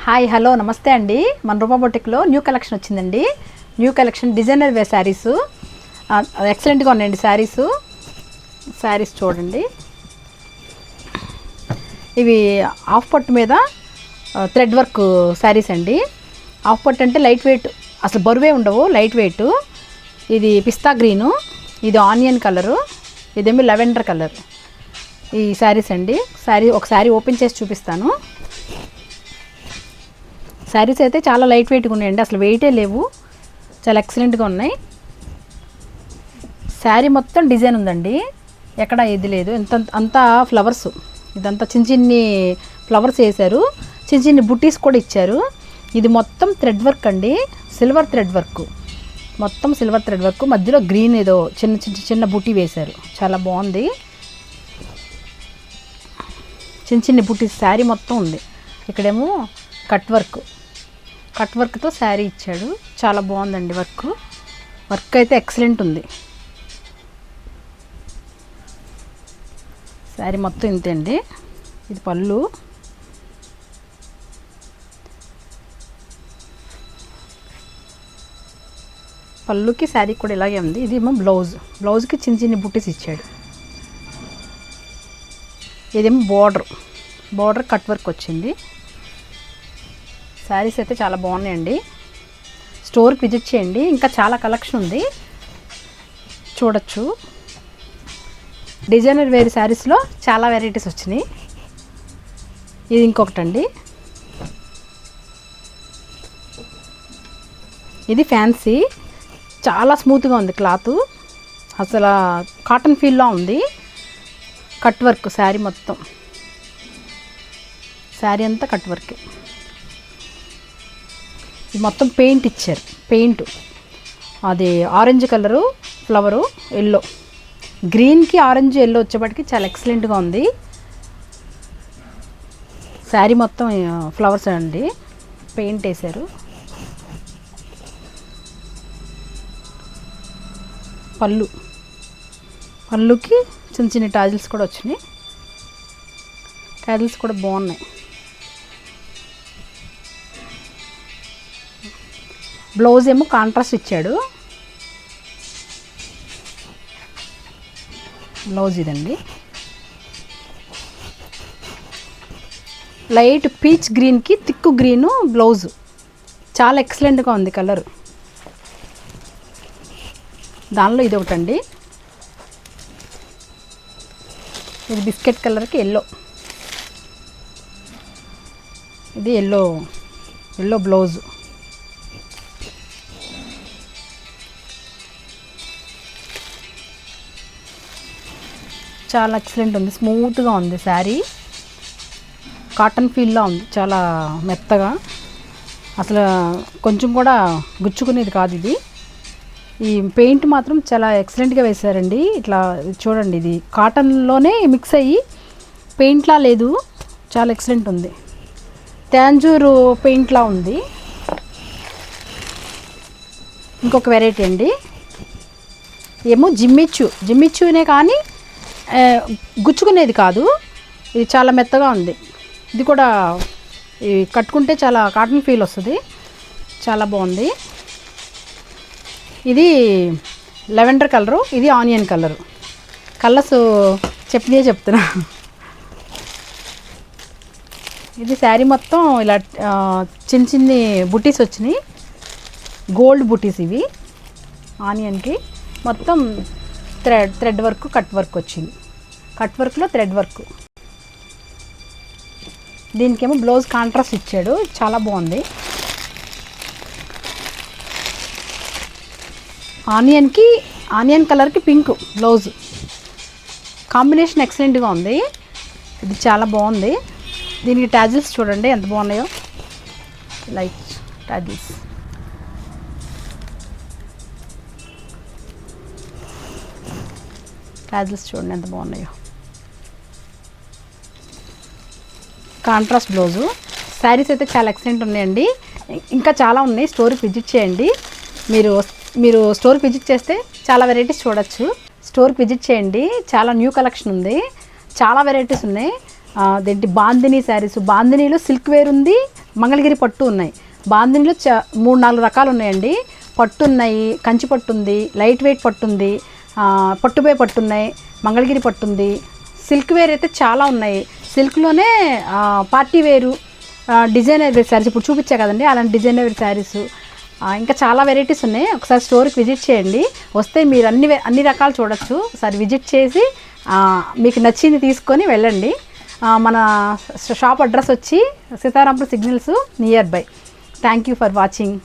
Hi hello నమస్తే అండి. మన రూపా బొటిక్లో న్యూ కలెక్షన్ వచ్చిందండి. న్యూ కలెక్షన్ డిజైనర్ వే శారీస్ ఎక్సలెంట్గా ఉన్నాయండి. శారీస్ చూడండి. ఇవి హాఫ్ పట్టు మీద థ్రెడ్ వర్క్ శారీస్ అండి. హాఫ్ పట్టు అంటే లైట్ వెయిట్, అసలు బరువే ఉండవు, లైట్ వెయిట్. ఇది పిస్తా గ్రీను, ఇది ఆనియన్ కలరు, ఇదేమి లెవెండర్ కలర్. ఈ శారీస్ అండి. ఒక శారీ ఓపెన్ చేసి చూపిస్తాను. శారీస్ అయితే చాలా లైట్ వెయిట్గా ఉన్నాయండి, అసలు వెయిటే లేవు, చాలా ఎక్సలెంట్గా ఉన్నాయి. శారీ మొత్తం డిజైన్ ఉందండి, ఎక్కడ ఇది లేదు. అంతా ఫ్లవర్స్, ఇదంతా చిన్ని ఫ్లవర్స్ వేశారు, చిన్ని బుట్టీస్ కూడా ఇచ్చారు. ఇది మొత్తం థ్రెడ్ వర్క్ అండి, సిల్వర్ థ్రెడ్ వర్క్, మొత్తం సిల్వర్ థ్రెడ్ వర్క్. మధ్యలో గ్రీన్ ఏదో చిన్న బుట్టి వేశారు, చాలా బాగుంది. చిన్ని బుట్టీస్ శారీ మొత్తం ఉంది. ఇక్కడేమో కట్ వర్క్తో శారీ ఇచ్చాడు, చాలా బాగుందండి. వర్క్ అయితే ఎక్సలెంట్ ఉంది. శారీ మొత్తం ఇంతే అండి. ఇది పళ్ళు, పళ్ళుకి శారీ కూడా ఇలాగే ఉంది. ఇది ఏమో బ్లౌజ్కి చిన్ని బుట్టీస్ ఇచ్చాడు. ఇదేమో బార్డర్ కట్ వర్క్ వచ్చింది. శారీస్ అయితే చాలా బాగున్నాయండి. స్టోర్కి విజిట్ చేయండి, ఇంకా చాలా కలెక్షన్ ఉంది, చూడొచ్చు. డిజైనర్ వేర్ శారీస్లో చాలా వెరైటీస్ వచ్చినాయి. ఇది ఇంకొకటండి, ఇది ఫ్యాన్సీ, చాలా స్మూత్గా ఉంది క్లాత్, అసలు కాటన్ ఫీల్లా ఉంది. కట్ వర్క్ శారీ మొత్తం, శారీ అంతా కట్ వర్క్. ఇది మొత్తం పెయింట్ ఇచ్చారు, అది ఆరెంజ్ కలరు ఫ్లవరు, ఎల్లో, గ్రీన్కి ఆరెంజ్ ఎల్లో వచ్చేప్పటికి చాలా ఎక్సలెంట్గా ఉంది. శారీ మొత్తం ఫ్లవర్స్ అండి, పెయింట్ వేశారు. పళ్ళుకి చిన్న టాజిల్స్ కూడా వచ్చినాయి, టాజిల్స్ కూడా బాగున్నాయి. బ్లౌజ్ ఏమో కాంట్రాస్ట్ ఇచ్చాడు. బ్లౌజ్ ఇదండి, లైట్ పీచ్ గ్రీన్కి థిక్ గ్రీను బ్లౌజు, చాలా ఎక్సలెంట్గా ఉంది కలర్. దానిలో ఇది ఒకటండి, ఇది బిస్కెట్ కలర్కి ఎల్లో, ఇది ఎల్లో బ్లౌజు. చాలా ఎక్సలెంట్ ఉంది, స్మూత్గా ఉంది శారీ, కాటన్ ఫీల్లా ఉంది, చాలా మెత్తగా, అసలు కొంచెం కూడా గుచ్చుకునేది కాదు ఇది. ఈ పెయింట్ మాత్రం చాలా ఎక్సలెంట్గా వేశారండి. ఇట్లా చూడండి, ఇది కాటన్లోనే మిక్స్ అయ్యి పెయింట్లా లేదు, చాలా ఎక్సలెంట్ ఉంది. తాంజూరు పెయింట్లా ఉంది. ఇంకొక వెరైటీ అండి, ఏమో జిమ్మిచ్చునే కానీ గుచ్చుకునేది కాదు, ఇది చాలా మెత్తగా ఉంది. ఇది కూడా కట్టుకుంటే చాలా కాటన్ ఫీల్ వస్తుంది, చాలా బాగుంది. ఇది లెవెండర్ కలరు, ఇది ఆనియన్ కలరు. కలర్స్ చెప్తున్నా. ఇది శారీ మొత్తం ఇలా చిన్ని బుటీస్ వచ్చినాయి, గోల్డ్ బుటీస్ ఇవి. ఆనియన్కి మొత్తం థ్రెడ్ వర్క్, కట్ వర్క్ వచ్చింది. కట్ వర్క్లో థ్రెడ్ వర్క్. దీనికేమో బ్లౌజ్ కాంట్రాస్ట్ ఇచ్చాడు, చాలా బాగుంది. ఆనియన్ కలర్కి పింక్ బ్లౌజ్, కాంబినేషన్ ఎక్సలెంట్గా ఉంది. ఇది చాలా బాగుంది. దీనికి టాజిల్స్ చూడండి ఎంత బాగున్నాయో, లైట్ టాజిల్స్. చూడండి ఎంత బాగున్నాయో. Contrast blouse. శారీస్ అయితే చాలా ఎక్సలెంట్ ఉన్నాయండి, ఇంకా చాలా ఉన్నాయి. స్టోర్కి విజిట్ చేయండి. మీరు స్టోర్కి విజిట్ చేస్తే చాలా వెరైటీస్ చూడొచ్చు. స్టోర్కి విజిట్ చేయండి, చాలా న్యూ కలెక్షన్ ఉంది, చాలా వెరైటీస్ ఉన్నాయి. అదేంటి బాందినీ శారీస్, బాందినీలో సిల్క్ వేర్ ఉంది, మంగళగిరి పట్టు ఉన్నాయి. బాందినీలో 3-4 రకాలు ఉన్నాయండి. పట్టు ఉన్నాయి, కంచి పట్టు ఉంది, లైట్ వెయిట్ పట్టు ఉంది, పట్టుబే పట్టు ఉన్నాయి, మంగళగిరి పట్టు ఉంది. సిల్క్ వేర్ అయితే చాలా ఉన్నాయి. సిల్క్లోనే పార్టీ వేరు, డిజైనర్ వేర్ శారీస్ ఇప్పుడు చూపించా కదండి, అలాంటి డిజైనర్ వేర్ శారీస్ ఇంకా చాలా వెరైటీస్ ఉన్నాయి. ఒకసారి స్టోర్కి విజిట్ చేయండి, వస్తే మీరు అన్ని రకాలు చూడొచ్చు. ఒకసారి విజిట్ చేసి మీకు నచ్చింది తీసుకొని వెళ్ళండి. మన షాప్ అడ్రస్ వచ్చి Sitarampuram signals nearby. Thank you for watching.